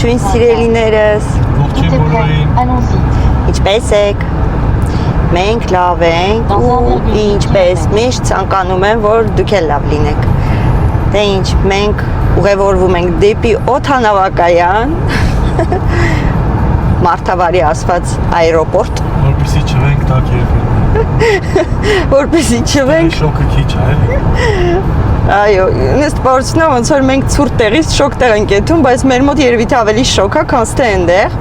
Ողջույն սիրելիներս։ Ողջույն բոլորին։ Ինչպե՞ս եք։ Մենք լավ ենք ու ինչպես միշտ ցանկանում եմ, որ դուք էլ լավ լինեք։ Դե ինչ, մենք ուղևորվում ենք դեպի օդանավակայան։ Մարտավարի ասված аэропорт, որպեսզի չվենք տակ երկրում։ որպեսզի չվենք։ Շոկը քիչ է, էլի։ Այո, ըստ բարձնա ոնց որ մենք ցուրտ տեղից շոկ տեղ ենք եթում, բայց մեր մոտ երևի թե ավելի շոկ է, քան թե այնտեղ։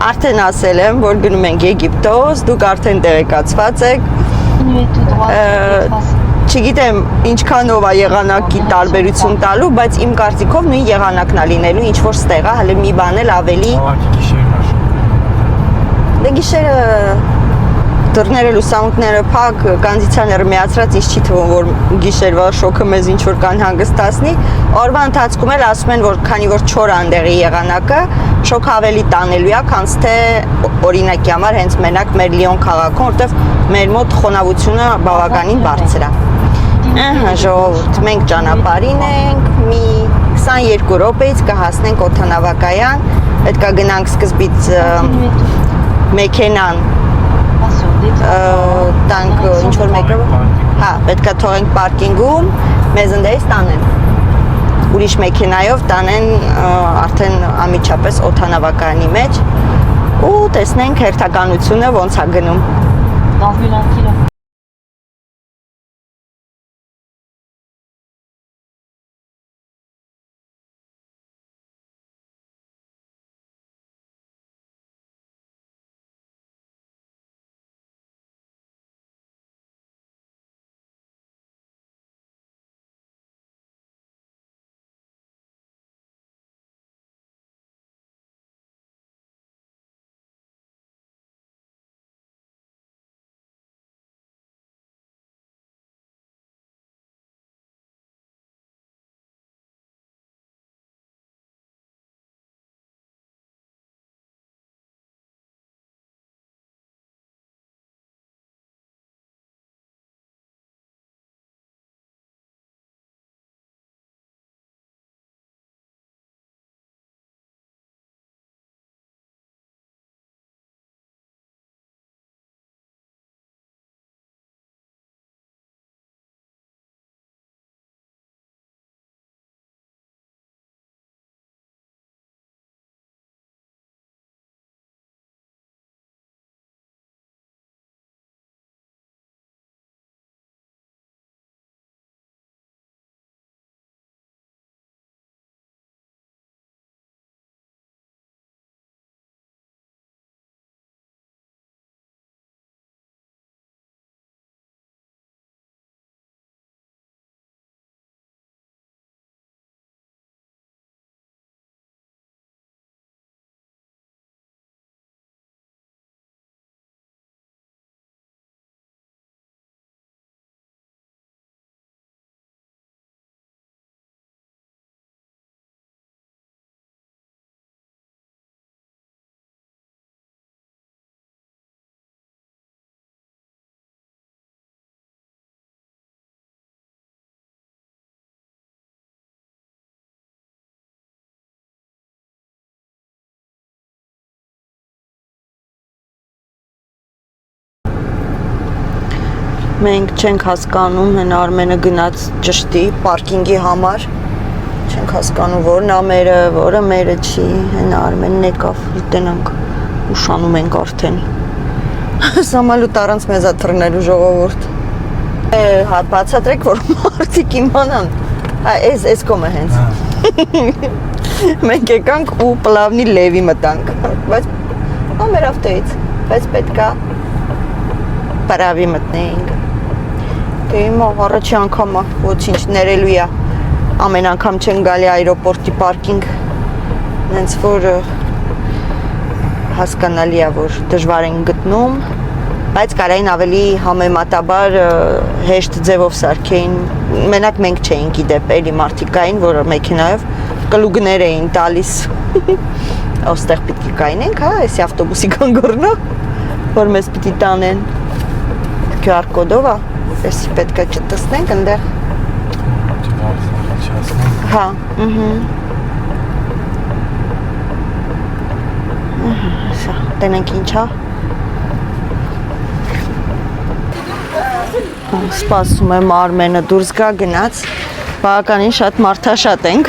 Արդեն ասել եմ, որ գնում ենք Եգիպտոս, դուք արդեն տեղեկացված եք։ Չգիտեմ ինչքանով է եղանակի տարբերություն տալու, բայց իմ կարծիքով նույն եղանակն է լինելու, ինչ որ ստեղ է, հələ մի բան էլ ավելի։ Դե գիշերը դռները լուսամուտները փակ, կոնդիցիոները միացրած, ինչ չի թվում, որ գիշերվա շոկը մեզ ինչ որ կան հանգստացնի։ Օրվա ընթացքում էլ ասում են, որ քանի որ չոր անդեղի եղանակը, շոկը ավելի տանելու է, քան թե օրինակի համար հենց մենակ մեր Լիոն քաղաքում, որտեղ մեր մոտ խոնավությունը բավականին բարձր է։ Ահա ժողովուրդ, մենք ճանապարհին ենք, մի 22 րոպեից կհասնենք օդանավակայան, պետք է գնանք սկզբից մեքենան տանք ինչ որ մեկը, հա, պետք է թողենք պարկինգում, մեզ ընդերից տանեն, ուրիշ մեքենայով տանեն արդեն ամիջապես օդանավակայանի մեջ ու տեսնենք հերթականությունը ոնց է գնում։ Մենք չենք հասկանում, հեն Արմենը գնաց ճշտի պարկինգի համար, չենք հասկանում որն է մերը, որը մերը չի, հեն Արմենն եկավ, ուտենանք, ուշանում ենք արդեն, սամալուտ առանց մեզ է թռնելու ժողովուրդ, բացատրեք, որ մարդիկ իմանան, այս կոմը հենց, մենք եկանք ու պլավնի լևի մտանք, բայց մեր ավտոյից, բայց պետք է պրավի մտնեինք, դե հիմա առաջի անգամ ոչինչ ներելու է, ամեն անգամ չեն գալի այրոպորտի պարկինգ, հենց որ հասկանալի է, որ դժվար են գտնում, բայց կարային ավելի համեմատաբար հեշտ ձևով սարքեին, մենակ մենք չէինք իդեպ, էլի մարդիկային, որ մեքենայով կլուգներ էին տալիս, ոստեղ պիտի կայնենք, հա, էսի ավտոբուսի կանգորնա, որ մեզ պիտի տանեն, QR կոդով է, էսի պետք է չտսնենք ընդեղ, հա, Սա, տենենք ինչա։ Սպասում եմ Արմենը դուրս գա գնաց։ Բավականին շատ մարդաշատ ենք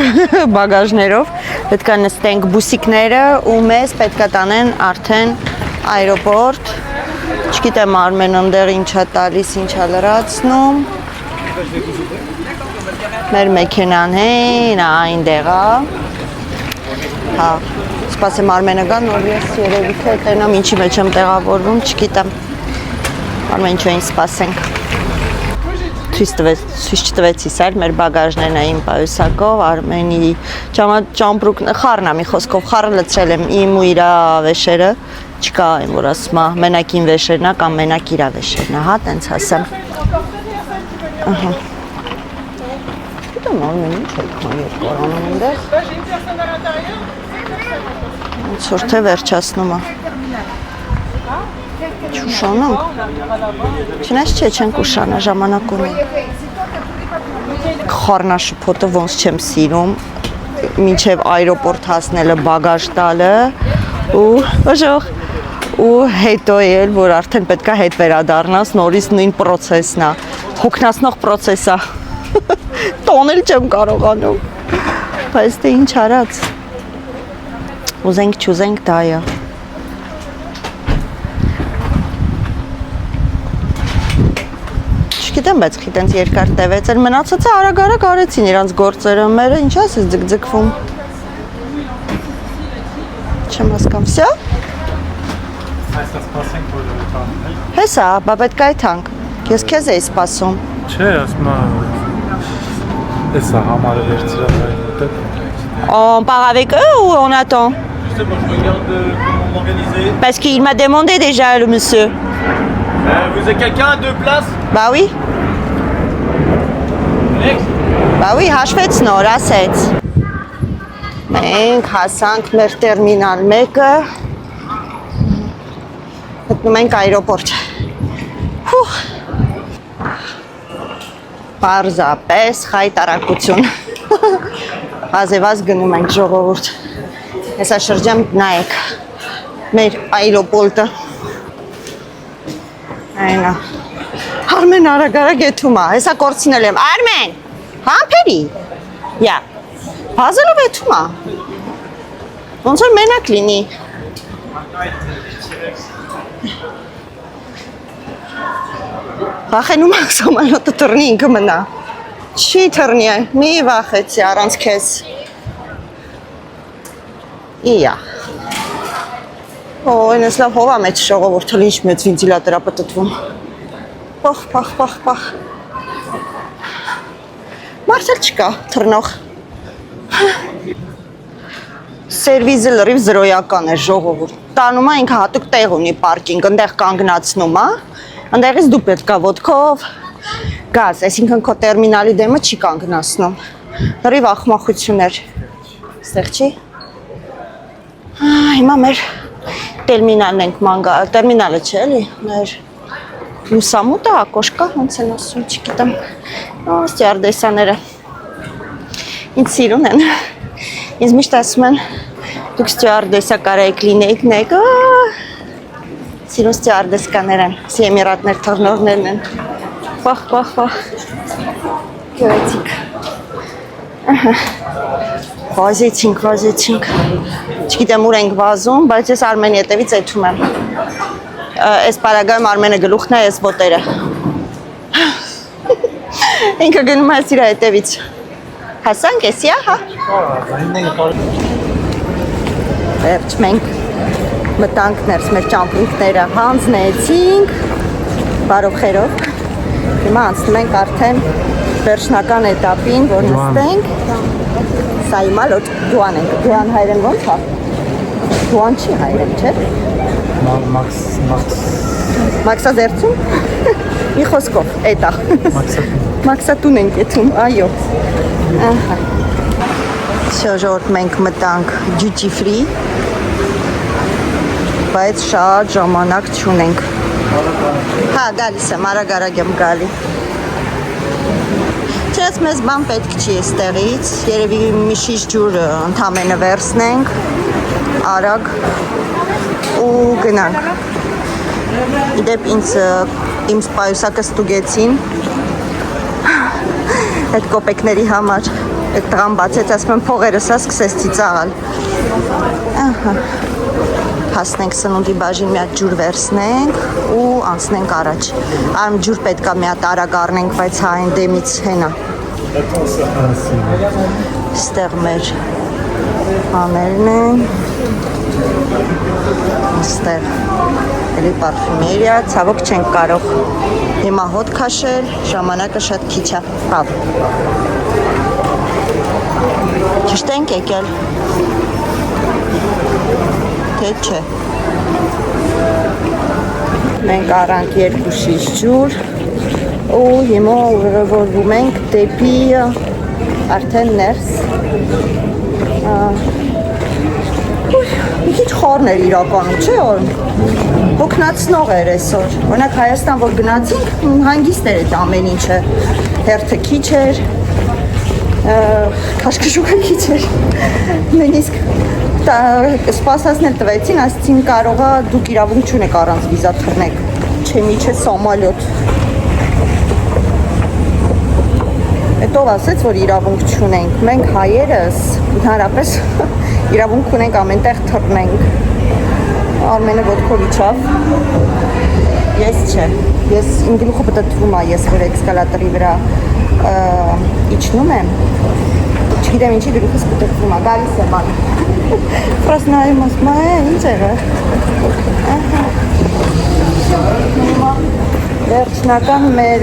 բագաժներով։ Պետք է նստենք բուսիկները ու մեզ պետք է տանեն արդեն այրոպորտ։ Չգիտեմ Արմենը ընդեղ ինչա տալիս, ինչա լրացնում։ Մեր մեքենան հեն այնտեղ է։ Հա, սպասեմ Արմենը գա, նոր ես երևի թե տենամ ինչի մեջ եմ տեղավորվում, չգիտեմ։ Արմեն ինչ էին սպասենք։ Ցույց տվեցի սար մեր բագաժներն էին պայուսակով, Արմենի ճամպրուկն խառն է մի խոսքով խառը լցրել եմ իմ ու իրա վեշերը, չկա այն որ ասում է մենակ իմ վեշերն է կամ մենակ իրա վեշերն է, հա, տենց ասեմ։ Ահա։ Գիտեմ Արմեն ինչ է երկարանում այնտեղ։ Ոնց որ թե վերջացնում է։ Չուշանանք։ Չնայած չէ, չենք ուշանա, ժամանակ ունենք։ Խառնաշփոթը ոնց չեմ սիրում, մինչև այրոպորտ հասնելը բագաժ տալը ու հետո էլ, որ արդեն պետքա հետ վերադառնաս, նորից նույն պրոցեսն է, հոգնածնող պրոցես է։ Տոնել չեմ կարողանում։ Բայց դե ինչ արած։ Ուզենք չուզենք դա է։ Չգիտեմ, բայց խիտենց երկար տևեց էր, մնացածը արագ-արագ արեցին իրանց գործերը, մերը ինչ ասես ձգձգվում։ Չեմ հասկանում, վсё։ Այսպես սպասենք որ տանեն, էլ։ Հեսա, բա պետք է այթանք։ Ես քեզ էի սպասում։ Չէ, ասում եմ, էսա համարը վերցրել այն մոտը։ On part avec eux ou on attend? Je sais pas, je regarde comment m'organiser. Parce qu'il m'a demandé déjà le monsieur. Vous avez quelqu'un à 2 places? Bah oui. Next. Bah oui, հաշվեց նոր, ասեց։ Մենք հասանք մեր տերմինալ 1-ը։ Գտնում ենք այրոպորտ։ Հուհ։ Պարզապես խայտարակություն։ Վազևազ գնում ենք ժողովուրդ։ Հեսա շրջեմ նայեք մեր այրոպորտը։ Այնա։ Արմեն արագ-արագ եթում է, հեսա կորցինել եմ, Արմեն, համպերի, յա, բազելով եթում է, ոնց որ մենակ լինի, վախենում ակ սոմալոտը թրնի ինքը մնա, չի թրնի է, մի վախեցի առանց կեզ, իա, այն ես լավ հովա մեջ շողովորդը ինչ մեծ վինտիլատորա պտտվում, պախ, մարդել չկա թրնող, սերվիզը լրիվ զրոյական է ժողովուրդ, տանում է ինքը հատուկ տեղ ունի պարկինգ, ընդեղ կանգնացնում է, ընդեղից դու պետք է ոտքով գազ, այսինքն քո տերմինալի դեմը չի կանգնացնում, լրիվ ախմախություններ, ստեղ չի, հիմա մեր տերմինալն ենք մանգա, տերմինալը չէ էլի, մեր լուսամուտը, ակոշկա, ոնց են ասում, չգիտեմ, ստյուարդեսաները, ինձ սիրուն են, ինձ միշտ ասում են, դուք ստյուարդեսա կարայիք լինեիք նեք, սիրուն ստյուարդեսկաներ են, Էմիրատներ թռնողներն են, պախ, գյորեցիք, վազեցինք, չգիտեմ ուր ենք վազում, բայց ես Արմենի հետևից եթում եմ, ես պարագայում Արմենը գլուխն է, ես ոտերը, ինքը գնում ես իրա հետևից, հասանք ես յա, հա, վերջ մենք մտանք ներս մեր ճամպրուկները հանձնեցինք, բարով խերով, հիմա անցնում ենք արդեն վերջնական էտապին, որ նստենք, սա հիմա լոտ դուան ենք, դուան հայրեն ոնց հա, դուան չի հայրեն, չէ? Մաքսա ձերցում, մի խոսքով, էտա, մաքսատուն ենք եթում, այո, շոժորդ մենք մտանք duty free, բայց շատ ժամանակ չունենք, հա գալիս եմ, արագ եմ գալի, Չես մեզ բան պետք չի էստեղից, երևի մի շիշ ջուր ընդամենը վերցնենք, արագ ու գնանք։ Իդեպ ինձ իմ սպայուսակը ստուգեցին այդ կոպեկների համար։ Այդ տղան բացեց, ասում եմ փողերս է, սկսեց ծիծաղալ։ Ահա։ Հասնենք սնունդի բաժին, մի հատ ջուր վերցնենք ու անցնենք առաջ։ Այմ ջուր պետք է մի հատ արագ առնենք, բայց հա այն դեմից հենա։ Ստեղ մեր համերն են։ Ստեղ էլի պարֆումերիա, ցավոք չենք կարող հիմա հոտ քաշել, ժամանակը շատ քիչ է։ Բավ։ Ճիշտ ենք եկել։ Թե չէ։ Մենք առանք 2 շիշ ջուր ու հիմա ուղևորվում ենք դեպի արդեն ներս։ Մի քիչ խորն էր իրականում, չէ՞ որ հոգնածնող էր այսօր։ Օրինակ Հայաստան որ գնացինք, հանգիստ էր այդ ամեն ինչը։ Հերթը քիչ էր, քաշքշուկը քիչ էր։ Նույնիսկ սպասածներ տվեցին, ասեցին կարողա դուք իրավունք չունեք առանց վիզա թռնեք։ Չէ, միչե սամալյոտ։ Հետո ասեց, որ իրավունք չունենք։ Մենք հայերս ընդհանրապես իրավունք ունենք ամենտեղ թռնենք։ Արմենը ոտքով իջավ։ Ես չէ։ Ես իմ գլուխը պտտվում է, ես որ էսկալատորի վրա իջնում եմ։ Չգիտեմ ինչի գլուխս պտտվում է, գալիս եմ ան։ Պրոս նայում ասում եմ, ինչ եղա։ Հիմա վերջնական մեր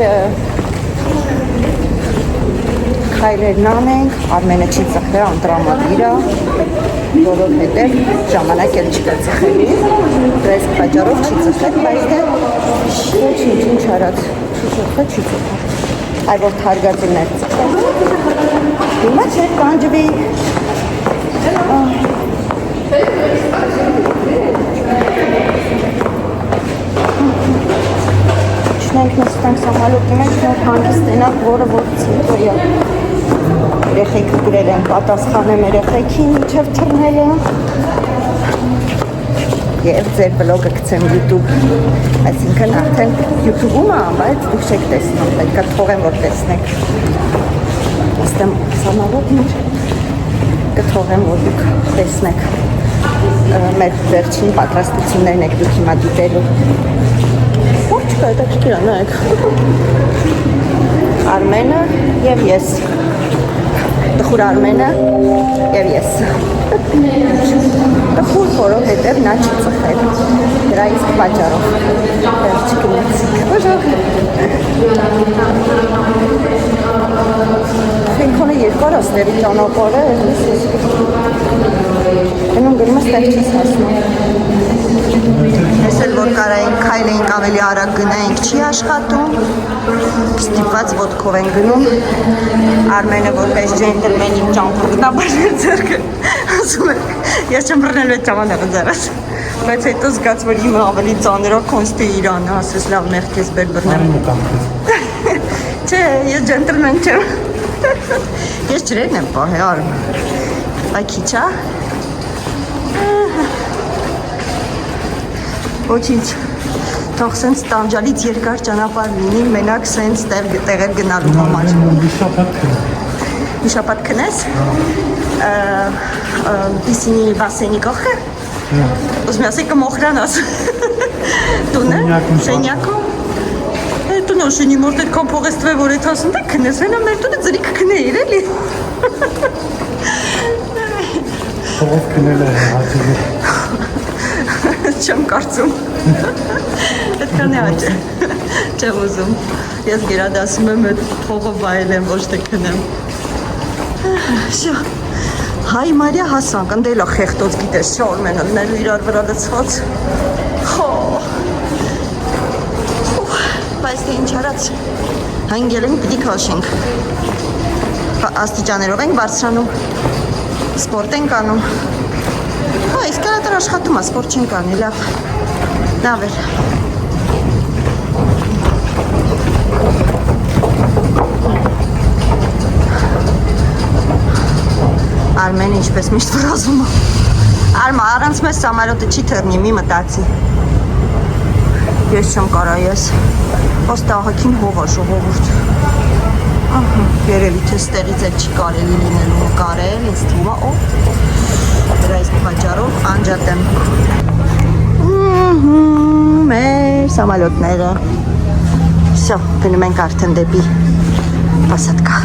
քայլերն անենք, Արմենը չի ծխել, անտրամադիր է, որովհետև ժամանակ էլ չկա ծխելի, դրես պատճառով չի ծխել, բայց դե ոչինչ, ինչ արած, չի ծխել, այ որ թարգածին էր ծխել, հիմա չէր կանջվի, չնենք նստանք սամալոտի մեջ, նոր հանգիստ ենակ, որը որ ծիպորյա, երեխեքը գրել են, պատասխանեմ երեխեքին, իչև թրնել եմ և ձեր վլոգը գցեմ YouTube, այսինքն արդեն YouTube-ում է, բայց դուք չեք տեսնում, պետք է թողեմ, որ տեսնեք, աստեմ սամալոտ մեր, կթողեմ, որ դուք տեսնեք, մեր վերջին պատրաստություններն եք դուք հիմա դիտելու, որ չկա, հետաքրքիր է, նայեք, Արմենը և ես, տխուր Արմենը և ես, տխուր, որովհետև նա չի ծխել, դրա իսկ պատճառով, վերջ գնացիք, ուժող, Ֆինքոնը երկար աստերի ճանապարհ է, գնում գնում ստեղ չես հասնում, ես էլ որ կարայինք քայլ էինք ավելի արագ գնայինք չի աշխատում, ստիպված ոտքով են գնում, Արմենը որպես ջենտլմեն իմ ճամփորդաբար ձեռքը, ասում է, ես չեմ բռնելու այդ ճամանեղը ձեռս, բայց հետո զգաց, որ իմը ավելի ծանր է, կոնստի Իրանը, ասես լավ մեղք ես բեր բռնեմ, չէ, ես ջենտլմեն չեմ, ես ջրերն եմ պահե Արմեն, այ քիչ է, ոչինչ, թող սենց տանջալից երկար ճանապարհ լինի, մենակ սենց տեղեր գնալու համար։ Մի շաբաթ քնես, պիսինի բասենի կողքը, ուզում ասի կմոխրանաս, տունը, սենյակում, տունը շունի մորդ էդ կոմ փող ես տվե, որ էդ ասում դե քնես, հենա մեր տունը ձրիկ քնեիր էլի։ Փողով քնել է հաճելի։ Չեմ կարծում, այդքան է հաճ չեմ ուզում, ես գերադասում եմ այդ փողով վայել եմ, ոչ թե քնեմ, շա, հայ Մարիա հասանք, ընդել է խեղտոց գիտես չէ Արմենը, ներու իրար վրա լծված, բայց թե ինչ արած, հանգել ենք պիտի քաշենք, աստիճաներով ենք բարձրանում, սպորտ ենք անում, էսկալատոր աշխատում է, սպորտ չենք անի, լավ էր, Արմենը ինչպես միշտ վրազում է, Արմա, առանց մեզ սամալոտը չի թռնի, մի մտածի։ Ես չեմ կարա ես։ Ոստա աղաքին հով է ժողովուրդ։ Ահա, երևի թե ստեղից էլ չի կարելի լինելու նկարել, ինձ թվում է, դրա իսկ պատճառով անջատ եմ։ Մեր սամալոտները։ Всё, գնում ենք արդեն դեպի Посадка։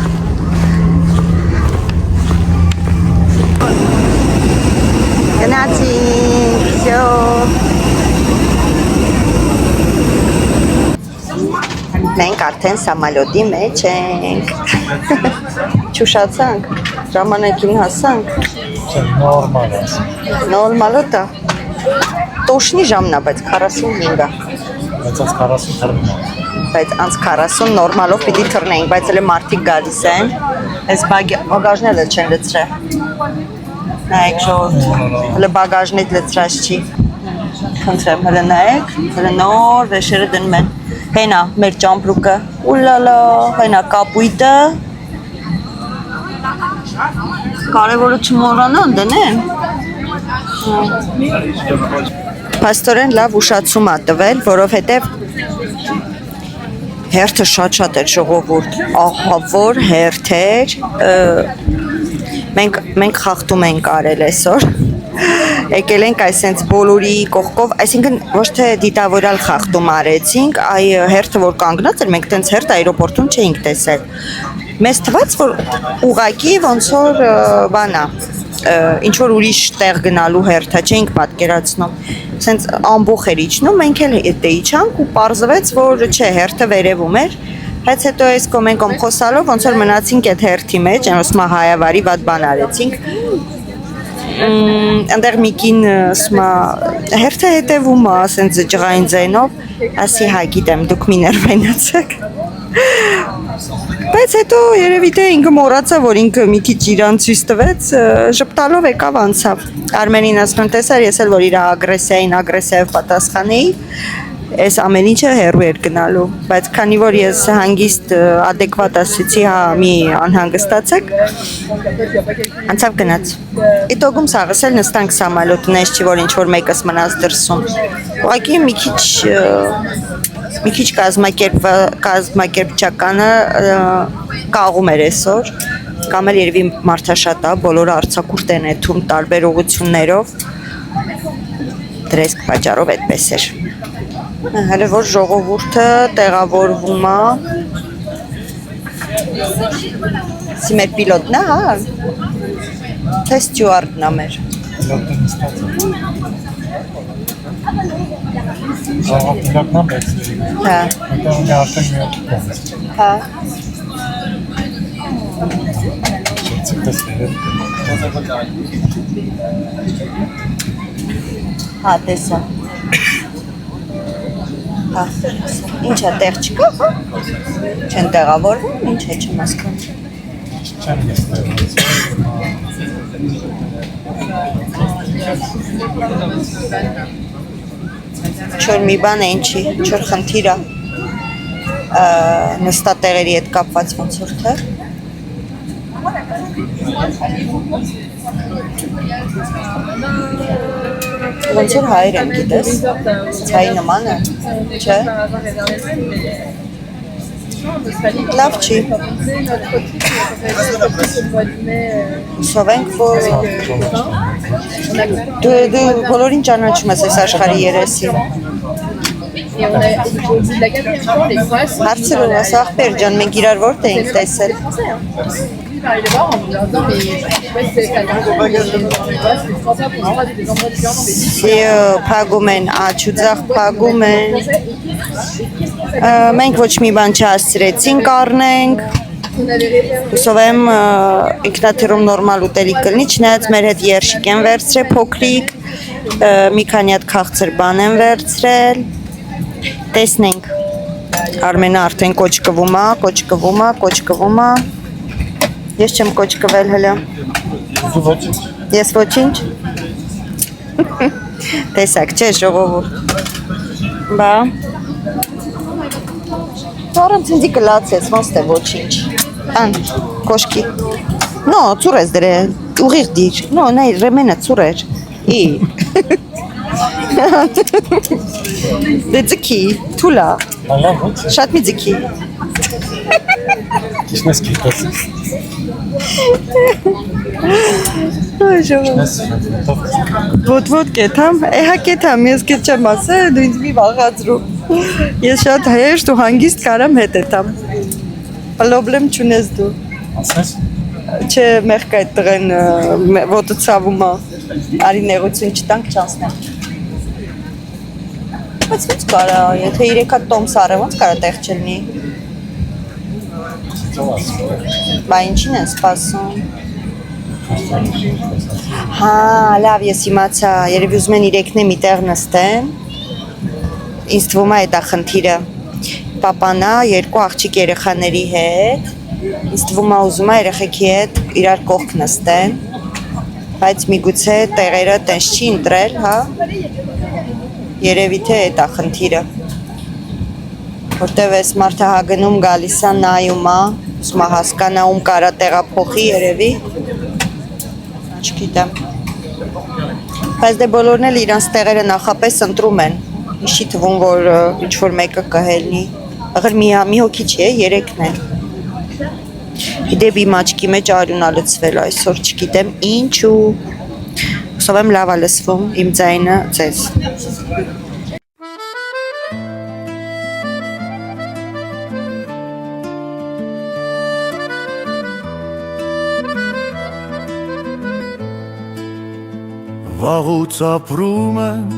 Գնացինք, всё։ Մենք արդեն սամալոտի մեջ ենք։ Չուշացանք, ժամանակին հասանք։ Նորմալ է։ Նորմալոտա։ Տոշնի ժամն է, բայց 45 է։ Բայց այս 40 թռնում է։ Բայց անց 40 նորմալով պիտի թռնեինք, բայց հələ մարդիկ գալիս են։ Այս բագաժները չեն լցրել։ Նայեք ժողովուրդ, հələ բագաժնից լցրած չի։ Խնդրեմ, հələ նայեք, հələ նոր վեշերը դնում են։ Հենա մեր ճամպրուկը, ուլալա, հենա կապույտը։ Կարևորը չմոռանան դնեն։ Պաստորեն լավ ուշացում է տվել, որովհետև հերթը շատ էր ժողովուրդ, ահա որ հերթ էր, մենք խախտում ենք արել այսօր, եկել ենք այսենց բոլորի կողքով, այսինքն ոչ թե դիտավորյալ խախտում արեցինք, այ հերթը որ կանգնած էր, մենք տենց հերթ այրոպորտում չէինք տեսել, մեզ թվաց, որ ուղակի ոնց որ բանա, ինչ-որ ուրիշ տեղ գնալու հերթը չէինք պատկերացնում, սենց ամբոխ էր իջնում, մենք էլ հետե իջանք ու պարզվեց, որ չէ, հերթը վերևում էր, բայց հետո այս կոմեն խոսալով, ոնց որ մնացինք այդ հերթի մեջ, ասում է հայավարի վատ բան արեցինք, ընդեղ մի կին հերթը հետևում է, սենց ջղային ձայնով, ասի հա գիտեմ, դուք մի ներվայնացեք, բայց հետո երևի թե ինքը մոռացա, որ ինքը մի քիչ իրան ցույց տվեց, ժպտալով եկավ անցավ։ Արմենին ասում տեսար, ես էլ որ իր ագրեսիայով պատասխանեի, այս ամեն ինչը հեռու էր գնալու, բայց քանի որ ես հանգիստ adekvat ասեցի, հա մի անհանգստացեք, անցավ գնաց։ Իտոգում սաղս էլ նստանք սամալոտն էս չի, որ ինչ-որ մեկս մնաց դրսում։ Ուղղակի մի քիչ կազմակերպչականը կաղում էր այսօր, կամ էլ երևի մարդաշատ է, բոլորը արձակուրդ են եթում տարբեր ուղղություններով, դրեսկ պատճառով այդպես էր։ Հələ որ ժողովուրդը տեղավորվում է, սի մեր պիլոտն է, հա, թե ստյուարդն է մեր։ Պիլոտն է բեցրի։ Հա։ Հետո ունի արդեն մի օգ կոնց։ Հա։ Չեցիք տեսներ։ Հա, տեսա։ Հա, ինչա տեղ չկա, հա։ Չեն տեղավորվում, ինչ է չեմ հասկանում։ Չեմ ես տեղից։ Չոր մի բան է ինչի, չոր խնդիր է նստատեղերի հետ կապված ոնց որ թե։ Ոնց որ հայր են գիտես, ցայի նման է, չէ։ Լավ չի։ Հուսով ենք, որ դու բոլորին ճանաչում ես այս աշխարհի երեսին։ Հարցրու, ասա ախպեր ջան, մենք իրար որտե ենք տեսել։ Փագում են, աչուձախ փագում են։ Մենք ոչ մի բան չհասցրեցինք առնենք։ Հուսով եմ ինքնաթիռում նորմալ ուտելիք կլինի, չնայած մեր հետ երշիկ են վերցրել փոքրիկ, մի քանի հատ քաղցր բան են վերցրել։ Տեսնենք։ Արմենը արդեն կոճկվում է։ Ես չեմ կոճկվել հələ։ Դու ոչինչ։ Ես ոչինչ։ Տեսակ, չէ, ժողովուրդ։ Բա։ Առանց ինձի կլացես, ոնց թե ոչինչ։ Ան, կոշկի։ No, ծուր ես դրել, ուղիղ դիր։ No, նայ, ռեմենը ծուր էր։ Ի։ Դե ձգի, թուլա, Ալա ոչ։ շատ մի ձգի։ Ճիշտ ես գիտես։ Այ ժողովուրդ։ Ես Ոտ կեթամ, էհա կեթամ, ես կետ չեմ ասել, դու ինձ մի վաղացրու։ Ես շատ հեշտ ու հանգիստ կարամ հետ էտամ։ Պրոբլեմ չունես դու։ ասես։ Չէ, մեղք այդ տղեն ոտը ցավում է։ Արի նեղություն չտանք չանցնեմ։ Բայց ոնց կարա, եթե 3 հատ տոմս առը, ոնց կարա տեղ չլինի։ Բա ինչին են սպասում։ Հա, լավ, ես իմացա, երևի ուզում են իրեքն է մի տեղ նստեն։ Ինձ թվում է դա խնդիրը։ Պապանա երկու աղջիկ երեխաների հետ։ Ինձ թվում է ուզում է երեխեքի հետ իրար կողք նստեն։ Բայց միգուցե տեղերը տենց չի ընտրել, հա։ Երևի թե դա խնդիրը։ Որտեվ այս մարդը հագնում գալիս է նայում է, ուզում է հասկանա ում կարա տեղափոխի երևի։ Չգիտեմ։ Բայց դե բոլորն էլ իրանց տեղերը նախապես ընտրում են։ Ինչի թվում որ ինչ-որ մեկը կհելնի։ Աղր մի հոգի չի է, 3-ն են։ Իդեպ իմ աչքի մեջ արյունա լցվել այսօր, չգիտեմ ինչու։ Հուսով եմ լավ է լսվում իմ ձայնը ձեզ։ Վաղուց ապրում եմ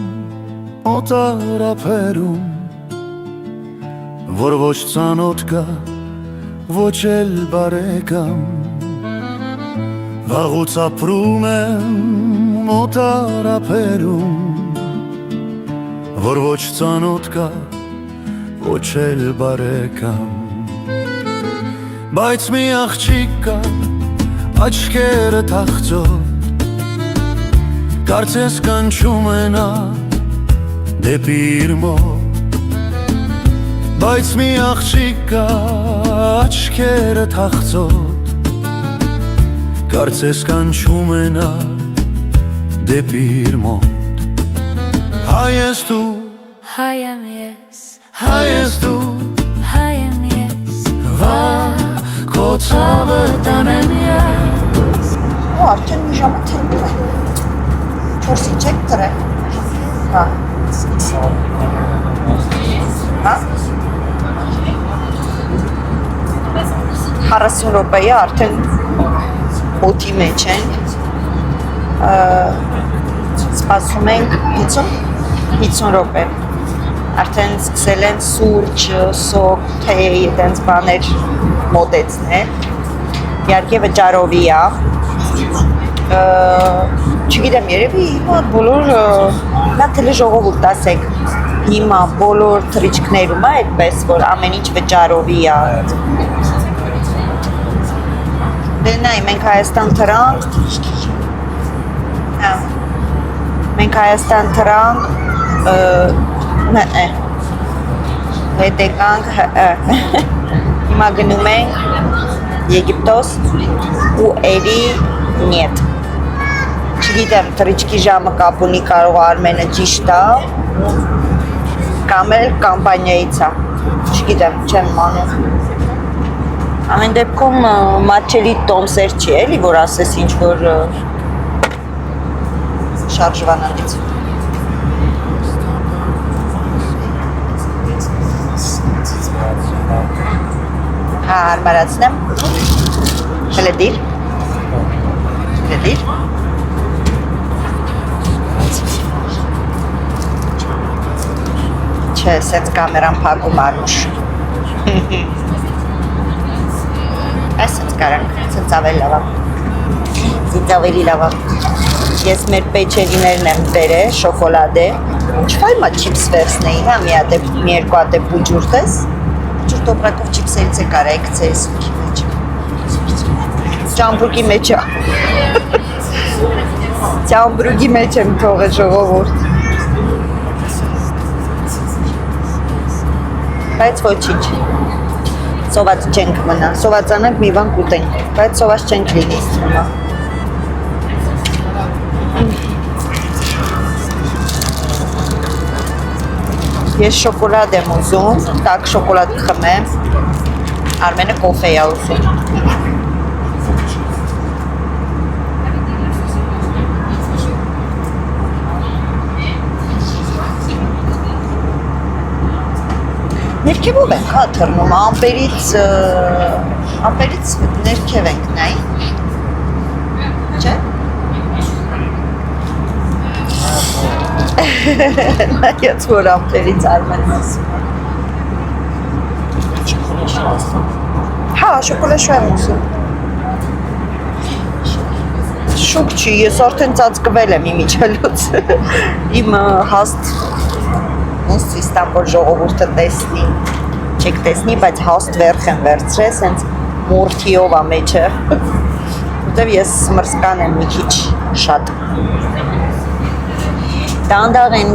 օտարափերում, որ ոչ ծանոթ կա, ոչ էլ բարեկամ։ Վաղուց ապրում եմ օտարափերում, որ ոչ ծանոթ կա, ոչ էլ բարեկամ։ Բայց մի աղջիկ կա, աչքերը թախծով, կարծես կանչում է նա դեպի իր մոտ։ Բայց մի աղջիկ կա, աչքերը թախծոտ, կարծես կանչում է նա դեպի իր մոտ։ Հայ ես դու, Հայ եմ ես, հայ ես դու, հայ եմ ես, վա քո ցավը տանեմ ես։ Ու արդեն մի ժամը թելնում է։ Չորսի չեք տրել։ Հա։ Հա։ 40 րոպեի արդեն օդի մեջ են։ Սպասում ենք 50 րոպե։ Արդեն սկսել են սուրճ, սոկ, թեյ, այդպես բաներ մոտեցնել։ Իհարկե վճարովի է։ Չգիտեմ, երևի հիմա բոլոր նա տելեժողովուրդ ասեք, հիմա բոլոր թռիչքներում է այդպես, որ ամեն ինչ վճարովի է։ Դե նայ, մենք Հայաստան թրանք, հա, մենք Հայաստան թրանք, հետ եկանք, հիմա գնում ենք Եգիպտոս ու էլի նետ։ Չգիտեմ, թռիչքի ժամը կապ ունի, կարող է Արմենը ճիշտ է, կամ էլ կամպանիայից է, չգիտեմ, չեմ անում։ Ամեն դեպքում մատչելի տոմսեր չի էլի, որ ասես ինչ-որ շարժվանալից։ Հա, հարմարացնեմ։ Հələ դիր։ Հələ դիր։ Չէ, սենց կամերան փակում արուշ։ Այս սենց կարանք, սենց ավել լավա։ Սենց ավելի լավա։ Ես մեր պեչերիներն եմ բերել, շոկոլադե։ Չվայ մա չիպս վերցնեի, հա, մի երկու հատ է բուջուրդ ես։ Բուջուրդ օպրակով չիպսերից է կարա եկցեի սուքի մեջ։ Ճամբրուկի մեջ է։ Ճամբրուկի մեջ եմ թողել ժողովուրդ։ Բայց ոչինչ։ Սոված չենք մնա, սովածանանք մի բան կուտենք, բայց սոված չենք լինի հիմա։ Ես շոկոլադ եմ ուզում, տաք շոկոլադ կխմեմ, Արմենը կոֆե է ուզում։ Ներքևով ենք, հա, թռնում, ամպերից ներքև ենք նայի, չէ՞։ Նայած, որ ամպերից Արմենն ասում է։ Հա, շոկոլաշու եմ ուզում։ Շուկ չի, ես արդեն ծածկվել եմ իմիջելուց, իմ հաստ ոնց Իստանբուլ ժողովուրդը տեսնի, չեք տեսնի, բայց հաստ վերխ եմ վերցրել, սենց մորթիով ա մեջը, որտև ես մրսկան եմ մի քիչ շատ։ Դանդաղ են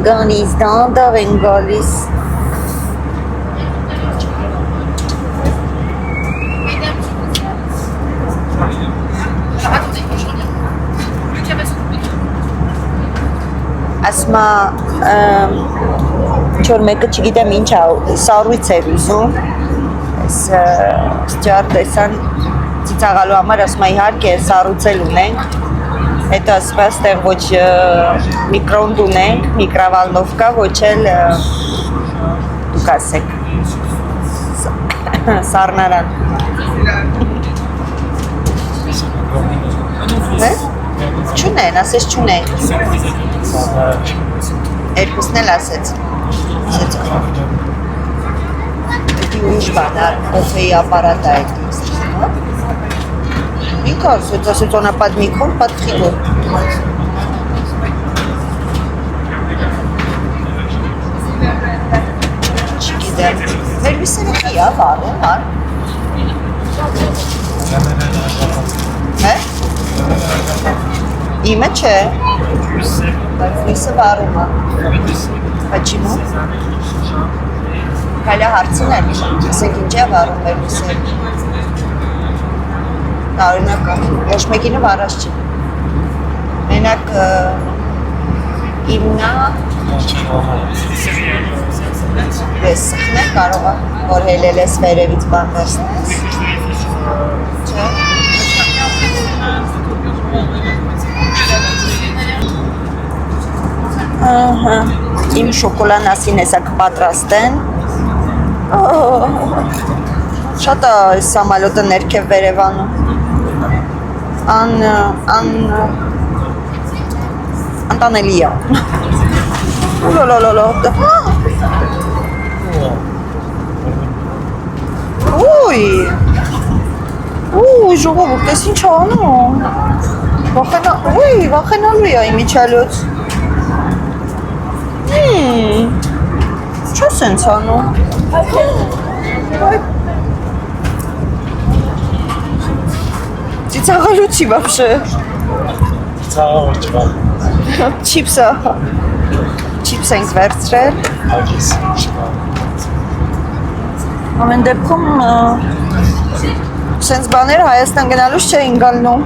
գալիս։ Ասմա չոր մեկը չգիտեմ ինչ ա, սարույց էր ուզում, ես ստյար տեսան ծիծաղալու համար, ասմա իհարկե սարույց էլ ունենք, հետո ասմա ստեղ ոչ միկրոնդ ունենք, միկրավալնովկա, ոչ էլ դուք ասեք, սարնարան։ Չունեն, ասես չունեն։ Երկուսն էլ ասեց։ Դի ուրիշ բան, կոֆեի ապարատ է այդ իստը։ Ինքը ասեց on a pas de micro, pas de frigo։ Չգիտեմ, մեր վիսերը խի է, վարում, ար։ Հե՞։ Իմը չէ, բայց վիսը վարում է։ Почему? Հալա հարցնել, ասենք ինչ է վարում մեր վիսերը։ Տարօրինակ, ոչ մեկինը վարած չի։ Մենակ իմնա ես սխնել կարող է, որ հելել ես վերևից բան վերցնես։ Չէ։ Ահա, իմ շոկոլանասին հեսա կպատրաստեն։ Շատ է այս սամալոտը ներքև վերևանում։ Անտանելի է։ Ուլոլոլոլո։ Ուй, ժողովուրդ, ես ինչ անում։ Վախենալու է իմիջալուց։ Չո սենց անում։ Ծիծաղալու չի вообще։ Ծաղաղ չվա։ Չիպս ենք վերցրել։ Ագիս չվա։ Ամեն դեպքում սենց բաներ Հայաստան գնալուց չէին գալնում։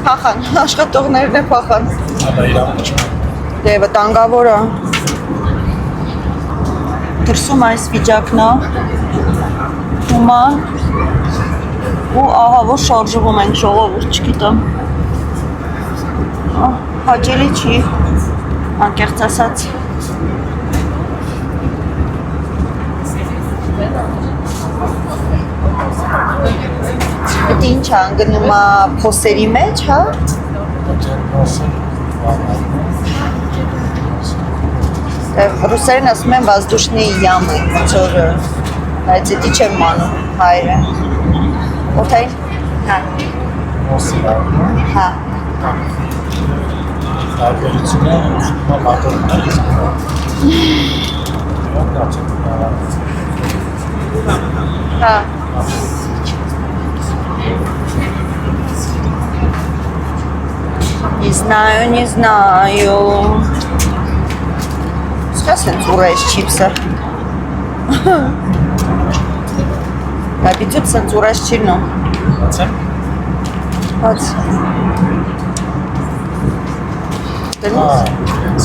Փախան, աշխատողներն է փախան։ Ադա իրավը չվա։ Դե վտանգավոր է։ Դրսում այս վիճակն է։ Ուման ու ահա որ շարժվում ենք ժողովուրդ, չգիտեմ։ Հաճելի չի, անկեղծ ասած։ Դա ինչ անգնում է փոսերի մեջ, հա։ Ռուսերեն ասում են воздушные ямы, ոնց որ բայց դա չեմ անում հայերը։ Օթային։ Հա։ Հա։ Տարբերությունը մատորն է իսկ։ Հա։ Не знаю. Сейчас он цурает чипсы. Обидет цензура щільно. Це? От.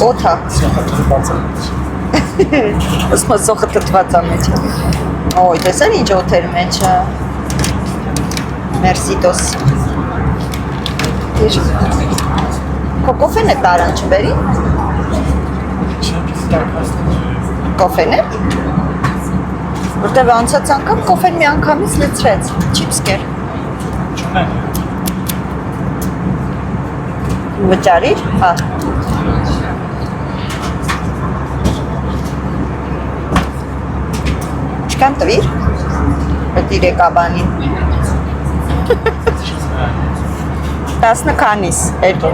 Օթա։ Սոխը բացել։ Ոսմա սոխը թթված է մեջ։ Ոյ, տեսա ինչ օթեր մեջ։ Մերսիտոս։ Կոկոֆեն է տարան չբերի։ Կոֆեն է։ Որտեվ անցած անգամ կոֆեն մի անգամից լցրեց, չիպս կեր։ Վճարիր, հա։ Չկան տվիր, վտիր է կաբանին։ 10 քանիս, հետո։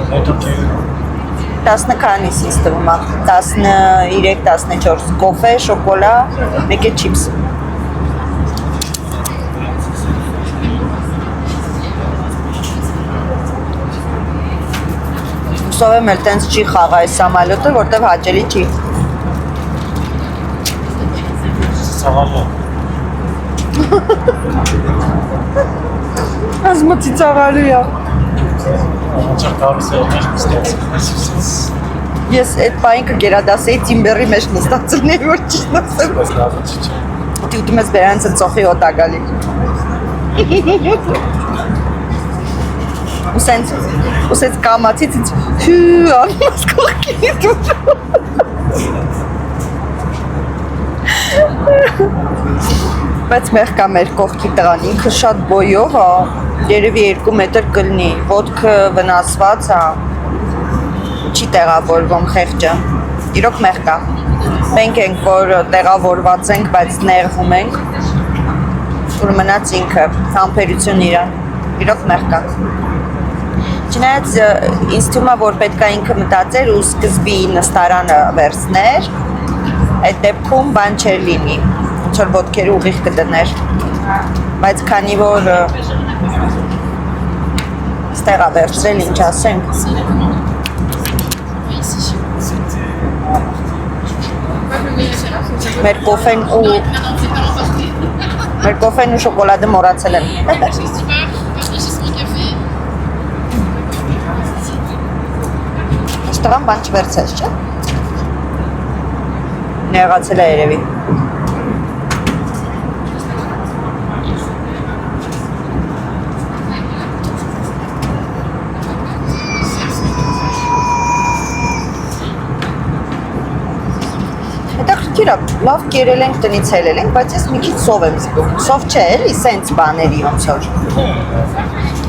10 քանիս ինձ տվում է, 13-14, կոֆե, շոկոլա, մեկ է չիպս։ Հուսով եմ էլ տենց չի խաղա այս սամալյոտը, որտև հաճելի չի։ Սաղալը։ Ազմոցի ծաղալու է։ Անչար կարիս է մեջ նստացել։ Ես այդ պային կգերադասեի ծիմբերի մեջ նստացելներ, որ ճիշտ ասեմ։ Բայց լավը չի։ Դի ուտում ես բերանցը ծոխի հոտ ագալի։ Ուսենց կամացից ինձ հու անում ես կողքի դուր։ Բայց մեղ կա մեր կողքի տղան, ինքը շատ բոյով է, երևի 2 մետր կլնի, ոտքը վնասված է, չի տեղավորվում խեղճը, իրոք մեղ կա։ Մենք ենք, որ տեղավորված ենք, բայց ներվում ենք, որ մնաց ինքը, համբերություն իրան, իրոք մեղ կա։ Չնայած ինձ թվում է, որ պետք է ինքը մտածեր ու սկզբի նստարանը վերցներ, այդ դեպքում բան չէր լինի, ինչ որ ոտքերը ուղիղ կդներ, բայց քանի որ ստեղ է վերցրել, ինչ ասենք, մեր կոֆեն ու շոկոլադը մոռացել եմ։ Տղան բան չվերցես, չէ՞։ Նեղացել է երևի։ Հետաքրքիր է, լավ կերել ենք, տնից հելել ենք, բայց ես մի քիչ սով եմ զգում։ Սով չէ, էլի, սենց բաների ոնց որ։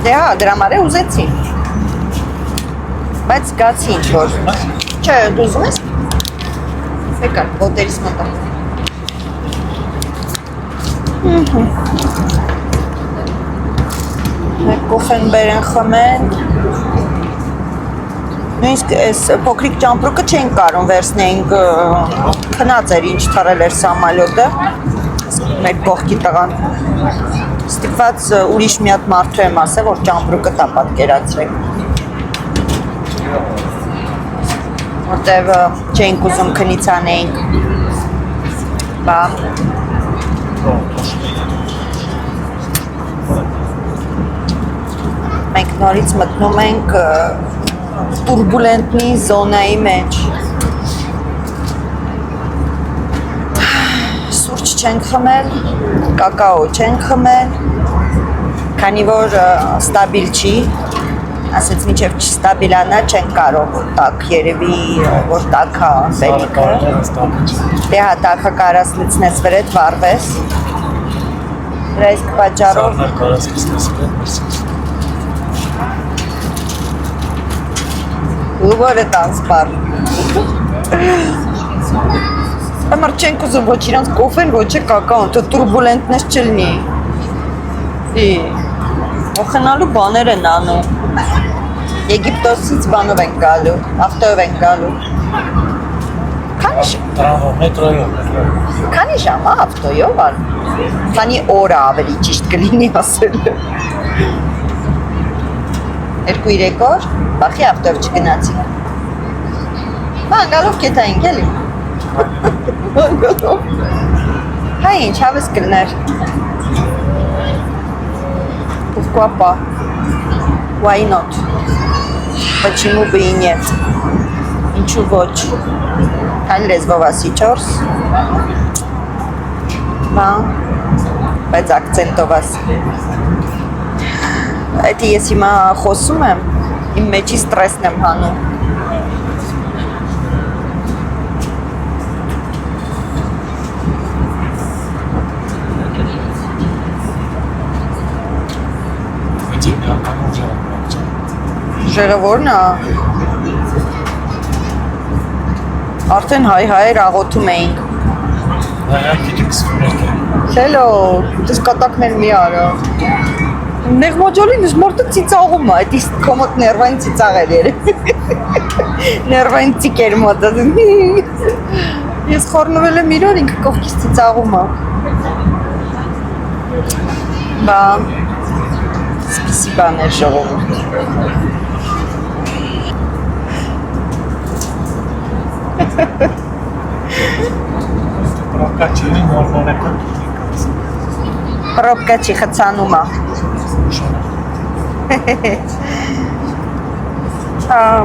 Դե հա, դրա համար է ուզեցի։ Բայց զգացի ինչ-որ։ Չէ, դու ուզում ես։ Եկար, ոտերիս մոտա։ Մեր կոֆեն բերեն խմեն։ Նույնիսկ այս փոքրիկ ճամպրուկը չենք կարում վերցնենք, քնած էր ինչ թարել էր սամալյոտը, մեր կողքի տղան։ Ստիպված ուրիշ մի հատ մարդու եմ ասել, որ ճամպրուկը տա պատկերացրեք։ Որտև չենք ուզում քնից անենք, բա, մենք նորից մտնում ենք տուրբուլենտնի զոնայի մեջ, սուրճ չենք խմել, կակաո չենք խմել, քանի որ ստաբիլ չի, ասեց մինչև չստաբիլանա չենք կարող տակ, երևի որ տակ հա բերիքը, դե հա տակը կարաս լցնես վրետ վարվես, դրա իսկ պատճառով ու որ է տանսպար համար չենք ուզում ոչ իրանց կոֆեն, ոչ է կակաոն, թե տուրբուլենտնես չլնի խնալու բաներ են անում Եգիպտոսից բանով ենք գալու, ավտոյով ենք գալու Քանի ժամ է ավտոյով ալ, քանի օր ավելի ճիշտ կլինի ասել 2-3 օր, բախի ավտոյով չգնացի Մանգալով կետայինք էլի Մանգալով Հայ ինչ, հավես կլներ Pourquoi pas? Why not? Почему бы и нет? Ինչու ոչ։ Քանի լեզվով ասի 4։ Բա, բայց ակցենտով ասի։ Այդ ես հիմա խոսում եմ, իմ մեջի ստրեսն եմ հանում։ Ժեղևորն է։ Արդեն հայ-հայեր աղոթում էինք։ Hello, դες կատակներ մի արա։ Նեղմոջոլին ես մարդը ծիծաղում է, այդ իսկ կոմոտ ներվային ծիծաղ էր երև։ Ներվային ծիկ էր մոտը։ Ես խորնվել եմ իրար, ինքը կողքից ծիծաղում է։ Բա, սպիսի բան էր ժողովուրդ։ Պրոբկա չի խցանում է։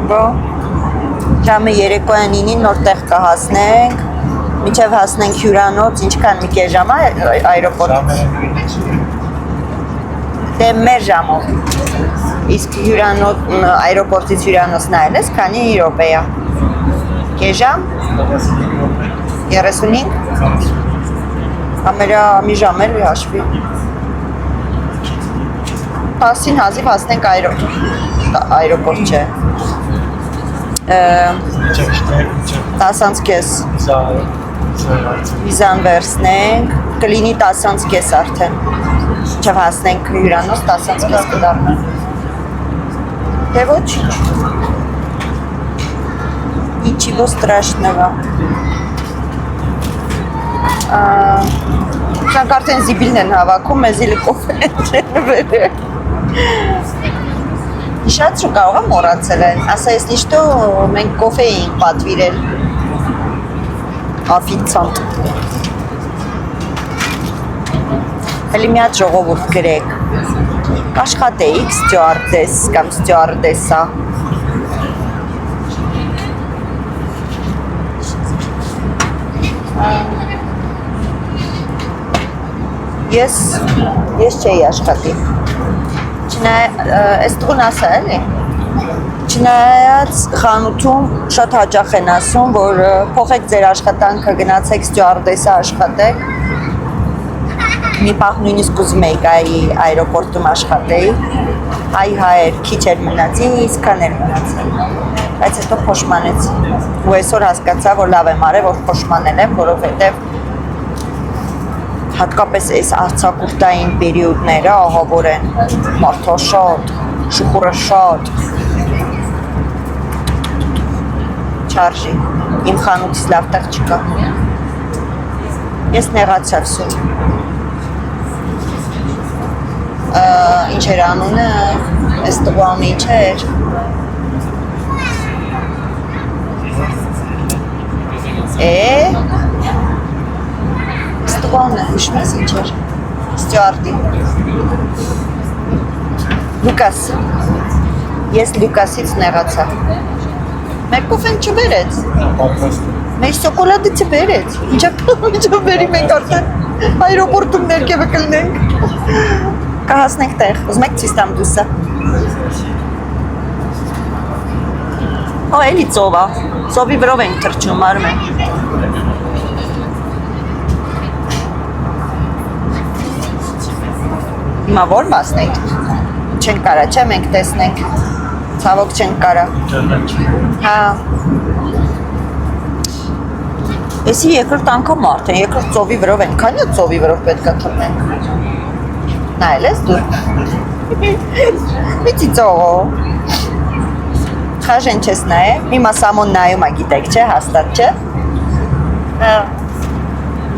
Բո, ժամը 3:09-ին նոր տեղ կհասնենք, մինչև հասնենք հյուրանոց, ինչքան մի կես ժամ է այրոպորտ։ Դե մեր ժամով, իսկ այրոպորտից հյուրանոց նայել ես, քանի րոպե է։ Կես ժամ, 35, ամերա մի ժամ էլ հաշվի, 10-ին հազիվ հասնենք այրոպորտ չէ, 10:30 վիզան վերցնենք, կլինի 10:30 արդեն, չև հասնենք հյուրանոց 10:30 կդառնանք, դե ոչինչ, Ничего страшного. Շանք արդեն զիբիլն են հավաքում, մեզ իլի կոֆե են վերել։ Շատ շու կարող է մոռացել են, ասա ես նիշտո մենք կոֆե էինք պատվիրել։ Աֆիցանտ։ Հելի մի հատ ժողովուրդ գրեք։ Աշխատեիք ստյուարդես կամ ստյուարդեսա։ Ես չէի աշխատի։ Այս տղուն ասա էլի։ Չնայած խանութում շատ հաճախ են ասում, որ փոխեք ձեր աշխատանքը, գնացեք ստյուարդեսա աշխատեք։ Մի պահ նույնիսկ ուզում էի գայի այրոպորտում աշխատեի։ Հայ-հայեր քիչ էր մնացին, իսկան էր մնացին։ Բայց հետո փոշմանեցի։ Ու այսօր հասկացա, որ լավ եմ արել, որ փոշմանել եմ, որովհետև հատկապես այս արձակուրդային պերիոդները ահավոր են, մարդը շատ, շուխուրը շատ, չարժի, իմ խանութից լավ տեղ չկա, ես նեղացավ սուր, ինչ էր անունը, այս տղուանը ինչ էր, Ստուանը, հիշում ես ինչ էր, ստյուարդի, Լուկաս, ես Լուկասից նեղացա, մեր կոֆեն չբերեց, մեր սոկոլադը չբերեց, ինչը բերի մենք արդեն այրոպորտում ներքևը կլնենք, կհասնենք տեղ, ուզում եք ցույց տամ դուսը, էլի ծով է, ծովի վրով ենք թռչում, արում ենք, հիմա որ մասնենք, չենք կարա, չէ մենք տեսնենք, ցավոք չենք կարա, հա, եսի երկրորդ անգամ մարդ են, երկրորդ ծովի վրով են, քանի ծովի վրով պետք է թռնենք, նայել ես դու, մի ծիծողո, խաժեն չես նայե, մի մասամոն նայում է գիտեք, չէ, հաստատ չէ,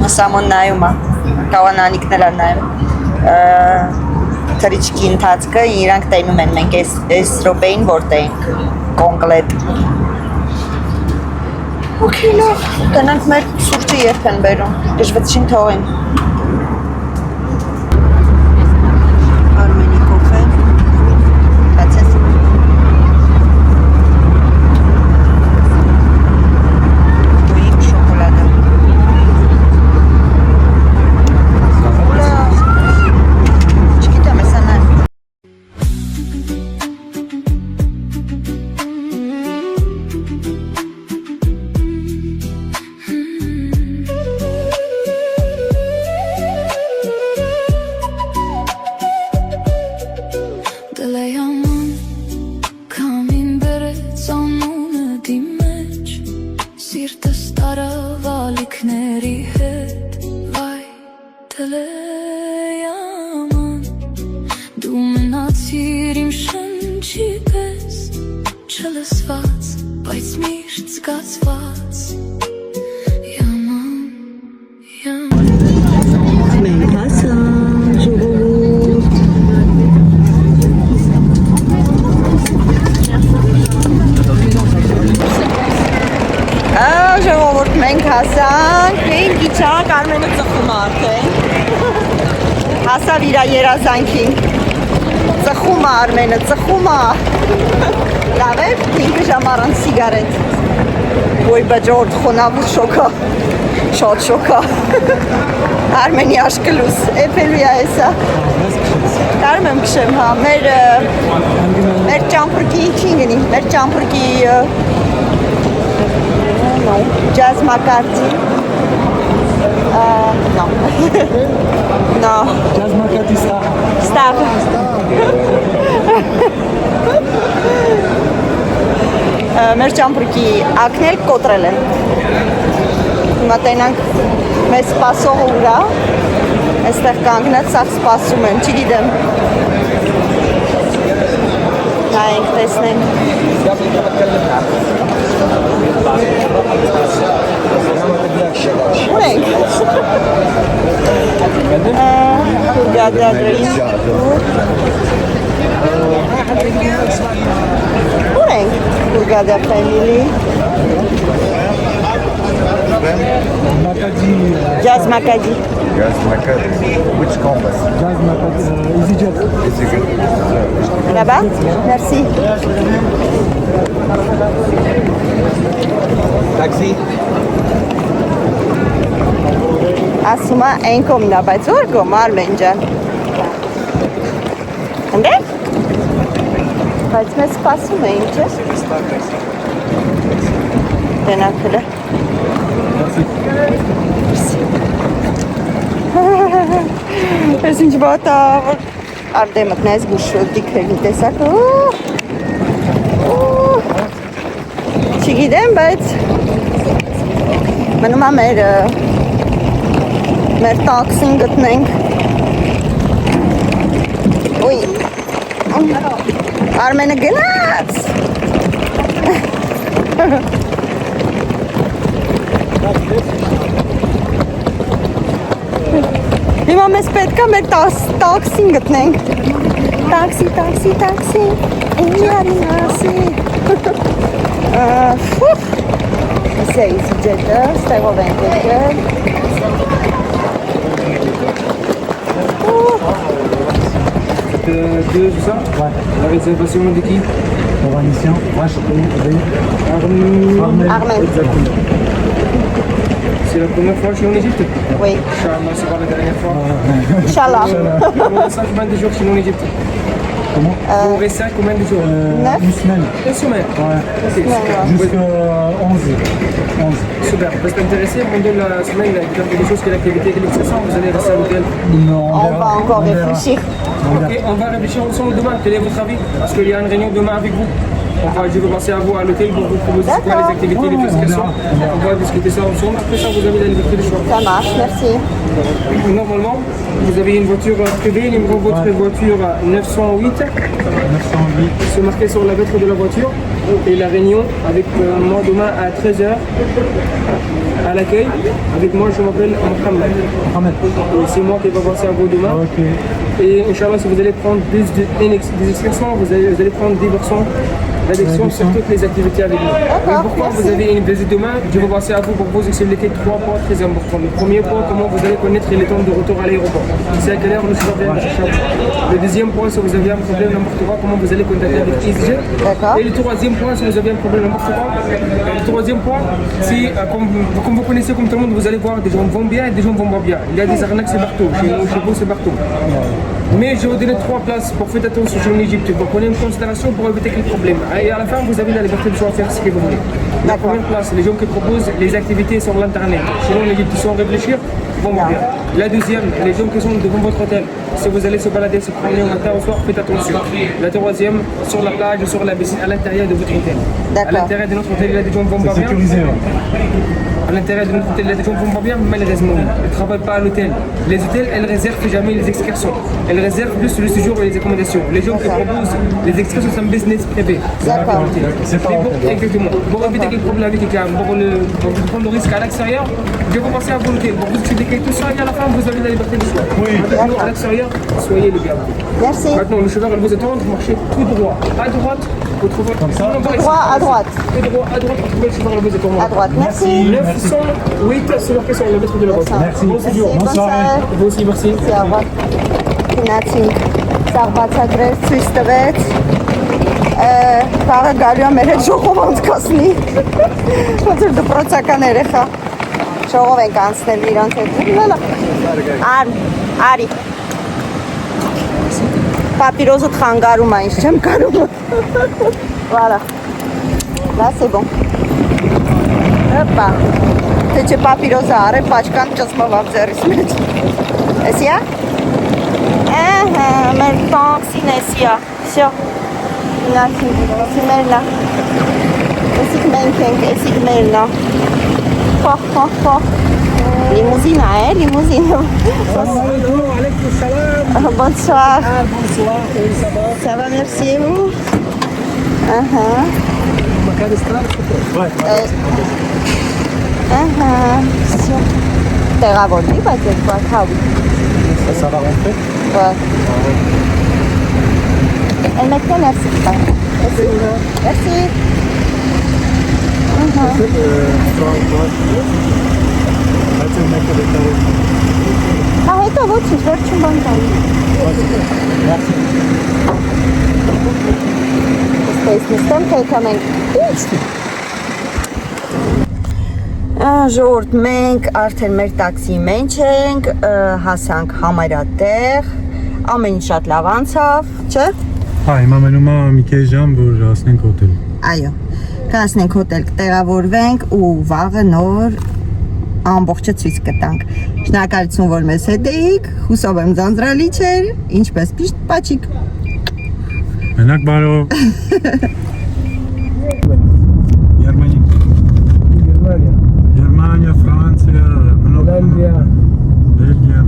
մասամոն նայում է, կավանանիքն էլ է նայում, թրիչքի ընթացքը իրանք տենում են մենք այս ռոպեին որտեինք կոնկլետ ոքեյ լավ, տնանք մեր սուրճը երբ են բերում, գժվեցին թողին Արմենի կոֆե կացես չլսված, բայց միշտ զգացված Yaman, yaman Մենք հասան ժողովուրդ Ժողովուրդ մենք հասանք Մենք իչանք Արմենը ծխում արդեն Հասավ իրա երազանքին Ծխում Արմենը, ծխում Լավ է, 5 ժամ առանց սիգարետ Ոյ բջորդ խոնավուր շոքա Շատ շոքա Արմենի աշկլուս, էպելուի այսա Կարում եմ կշեմ, հա, մեր ճամպրկի ինչին գնի, մեր ճամպրկի Jazz Macarty No No Jazz Macarty star Star Մեր ճամպրկի ակնել կոտրել են Հիմա տենանք մեզ սպասողը ուրա Այստեղ կանգնած սաղ սպասում են, չգիտեմ Նայենք, տեսնենք Ունենք Հուրգադյա դրին Ունենք Հուրգադյա family Macadie Jazz Macadie Jazz Macadie. Which campus? Jazz Macadie EasyJet Is it good? Là-bas Merci Taxi? Ասում է այն կողմն է, բայց որ կողմ Արմեն ջան Հնդե՞ք? Բայց մեզ սպասում էին, չէ՞։ Տենակ հլը Ես ինչ բատա արդե մտնես գուշոտ դիքրելի տեսակ Չգիտեմ, բայց մնում է մեր տաքսին գտնենք Ոյ Արմենը գնաց Հիմա մեզ պետք է մեր տաքսին գտնենք Տաքսի Էնյարին ասի Իսե EasyJet-ը, ստեղով ենք եկել Deux, tout ça Ouais. La réservation de qui Oranissien. Armène Exactement. C'est la première fois que je suis en Égypte Oui, Inch'Allah, c'est pas la dernière fois. Inch'Allah Vous restez combien de jours chez nous en Égypte Comment Vous restez combien de jours 9 Une semaine. Une semaine Ouais. Jusqu'à 11. Super. Vous êtes intéressé pendant la semaine, il y a quelque chose que l'activité de l'expression, vous allez rester à l'hôtel Non, On va encore réfléchir Ok, on va réfléchir ensemble demain. Quel est votre avis Parce qu'il y a une réunion demain avec vous. Je vais passer à vous à l'hôtel pour vous proposer quoi les activités, les explications. On va discuter ça ensemble. Après ça, vous avez la liberté de choix. Ça marche, merci Normalement, vous avez une voiture privée, numéro de votre voiture 908. 908. C'est marqué sur la vitre de la voiture. Et la réunion avec moi demain à 13h à l'accueil. Avec moi, je m'appelle Mohamed. C'est moi qui vais passer à vous demain. Okay. Et Inch'Allah, si vous allez prendre des expressions, vous allez prendre 10% réduction sur toutes les activités avec nous. Et pourquoi vous avez une visite demain, je vais passer à vous pour vous expliquer 3 points très importants. Le premier point, comment vous allez connaître les temps de retour à l'aéroport. C'est à quelle heure nous serons chercher. Le deuxième point, si vous avez un problème n'importe quoi, comment vous allez contacter avec EasyJet. Et le troisième point, si vous avez un problème n'importe quoi. Le troisième point, si comme vous connaissez comme tout le monde, vous allez voir des gens vont bien et des gens vont pas bien. Il y a des arnaques, c'est partout. Chez vous, c'est partout. Mais je vais vous donner 3 places pour faire attention sur l'Égypte. Vous prenez une considération pour éviter quelques problèmes. Et à la fin, vous avez la liberté de choisir faire ce que vous voulez. La première place, les gens qui proposent les activités sur l'internet. Chez nous en Égypte, sans réfléchir, vont bien. La deuxième, les gens qui sont devant votre hôtel. Si vous allez se balader, se promener au matin au soir, faites attention. La troisième, sur la plage, sur la piscine, à l'intérieur de votre hôtel. À l'intérieur de notre hôtel, il y a des gens qui vont pas bien. à l'intérieur de notre hôtel. Les gens vont pas bien, malheureusement. Elles ne travaillent pas à l'hôtel. Les hôtels, elles réservent jamais les excursions. Elles réservent plus le séjour et les accommodations. Les gens qui proposent les excursions, c'est un business privé. D'accord. C'est pas exactement. Pour éviter quel problème avec quelqu'un, pour prendre le risque à l'extérieur, je vais commencer à vous l'hôtel. Pour vous expliquer tout ça et à la fin, vous avez la liberté de choix. Oui. Avec nous, à l'extérieur, soyez les bienvenus. Merci. Maintenant, le chauffeur, elle vous attend, vous marchez tout droit. À droite, vous trouvez. Comme ça. Droit à droite. Tout droit à droite, vous trouvez le chauffeur, elle vous attend. À droite, merci. 908, c'est marqué sur le maître de la voiture. Merci. Bon séjour. Bonne soirée. Vous aussi, merci. Merci, au revoir. Գնացի սաղ բացագրել ցույց տվեց Պարը գալու է մեր հետ ժողով անցկացնի ոնց որ դպրոցական երեխա ժողով ենք անցնել իրանց հետ արի պապիրոզը խանգարում է ինչ չեմ կարում voilà là c'est bon հոպա թե չէ պապիրոզը արե պաչկան ճծմով ձեռիս մեջ էսիա մեր տաքսին էսիա всё Սիմերնա Էսիք մենք ենք, էսիք մերնա Լիմուզինա է, լիմուզինը Bonsoir Ça va, merci et vous Տեղավորնի, բայց ես բար հավի Ça va rentrer? Elle maintenant, merci. Merci. Merci. Ah, et toi, tu veux que tu me bonnes Merci. Ժողովուրդ, մենք արդեն մեր տաքսիի մեջ ենք, հասանք համարյա տեղ, ամեն ինչ շատ լավ անցավ, չէ՞։ Հա, հիմա մնում է մի քիչ ժամ, որ հասնենք հոթել։ Այո, կհասնենք հոթել, կտեղավորվենք ու վաղը նոր ամբողջը ցույց կտանք։ Շնորհակալություն, որ մեզ հետ էիք, հուսով եմ ձանձրալի չէր, ինչպես միշտ պաչիկ։ Մենակ բարով։ Գերմանիա, Ֆրանսիա, Հոլանդիա, Բելգիա։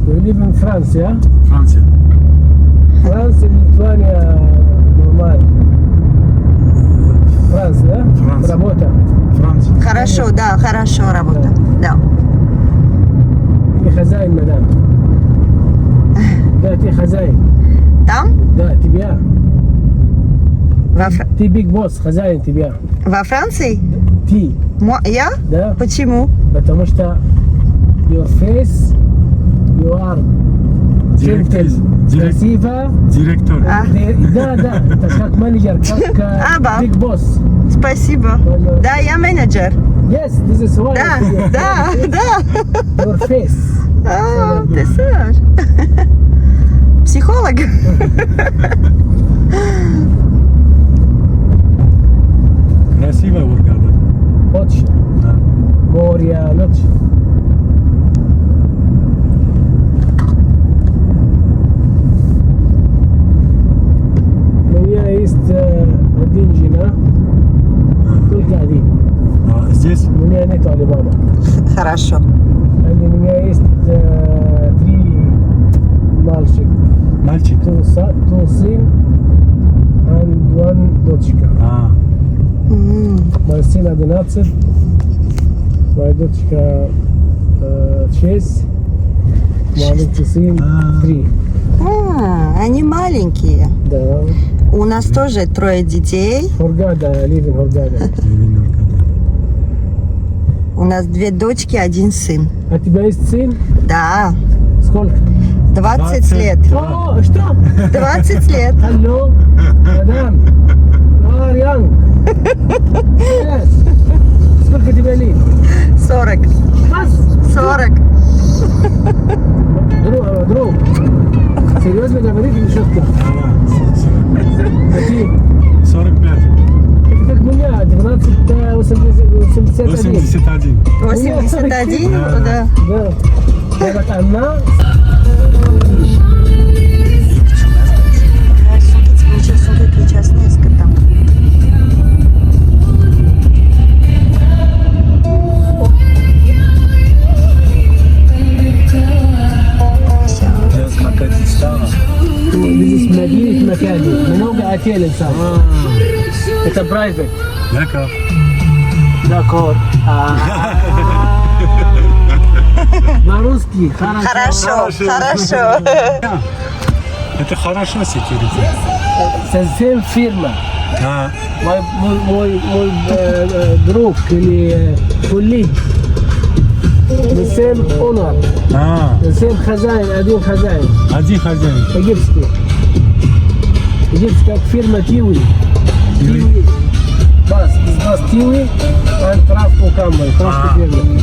We live in France, yeah? Ֆրանսիա։ France and Lithuania, normal. France, yeah? France. Работа. Ֆրանսիա։ Хорошо, да, хорошо работа. Да. Ты хозяин, мадам. Да, ты хозяин. Там? Да, тебя. Во, Ты big boss, хозяин тебя. во Франции? Ты, Я? да? Почему? Потому что your face, you are Директор. красиво. Директор. А. Да, да, это как менеджер, как Аба. big boss. Спасибо. Да, я менеджер. Yes, this is why. Да, да, да. Your face. А, ты сэр. Психолог. Красиво ургада. Очень. Да. Море, ночь. У меня есть один жена, только один. А здесь? У меня нет Алибаба. Хорошо. У меня есть 3 мальчик. Мальчик. Two son and one дочка. А, Мой сын 11, моя дочка 6, маленький сын 3. А, они маленькие. Да. У нас тоже 3 детей. Хургада, live in Хургада. У нас 2 дочки, 1 сын. А у тебя есть сын? Да, Сколько? 20 лет. О, что? 20 лет. Hello, мадам. You are young. Yes. Сколько тебе лет? 40. Вас? 40. Друг. Серьезно говорит или шутка? Какие? 45. Это как меня, 81. 81. 81? Да. Да. Я вот она русский Александр. Это private. D'accord. D'accord. На русский. Хорошо, хорошо. Это хорошо security. Совсем фирма. А, Мой друг или коллег. Совсем honor. Совсем хозяин, один хозяин. Египетский. Египетская фирма Тиви. Тиви. Бас Тиви, а травку камбой, травку фирмы.